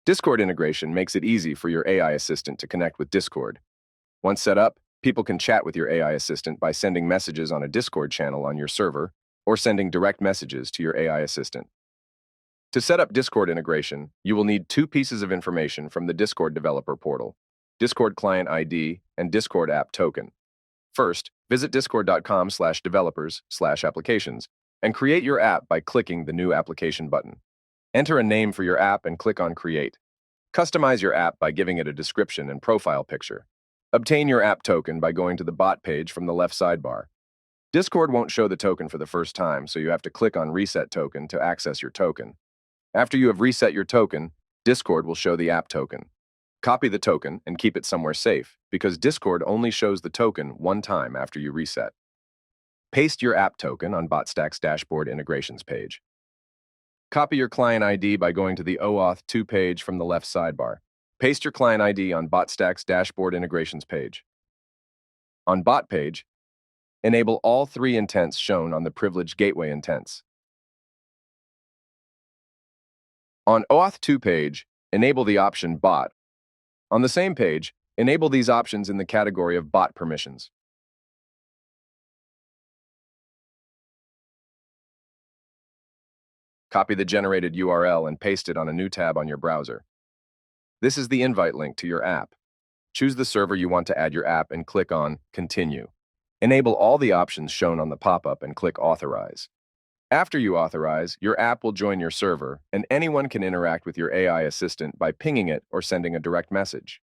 Discord integration makes it easy for your AI assistant to connect with Discord. Once set up, people can chat with your AI assistant by sending messages on a Discord channel on your server or sending direct messages to your AI assistant. To set up Discord integration, you will need two pieces of information from the Discord developer portal: Discord client ID and Discord app token. First, visit discord.com/developers/applications and create your app by clicking the New Application button. Enter a name for your app and click on Create. Customize your app by giving it a description and profile picture. Obtain your app token by going to the bot page from the left sidebar. Discord won't show the token for the first time, so you have to click on Reset Token to access your token. After you have reset your token, Discord will show the app token. Copy the token and keep it somewhere safe, because Discord only shows the token one time after you reset. Paste your app token on Botstacks dashboard integrations page. Copy your client ID by going to the OAuth 2 page from the left sidebar. Paste your client ID on Botstacks dashboard integrations page. On Bot page, enable all three intents shown on the Privileged Gateway intents. On OAuth 2 page, enable the option Bot. On the same page, enable these options in the category of Bot permissions. Copy the generated URL and paste it on a new tab on your browser. This is the invite link to your app. Choose the server you want to add your app and click on Continue. Enable all the options shown on the pop-up and click Authorize. After you authorize, your app will join your server, and anyone can interact with your AI assistant by pinging it or sending a direct message.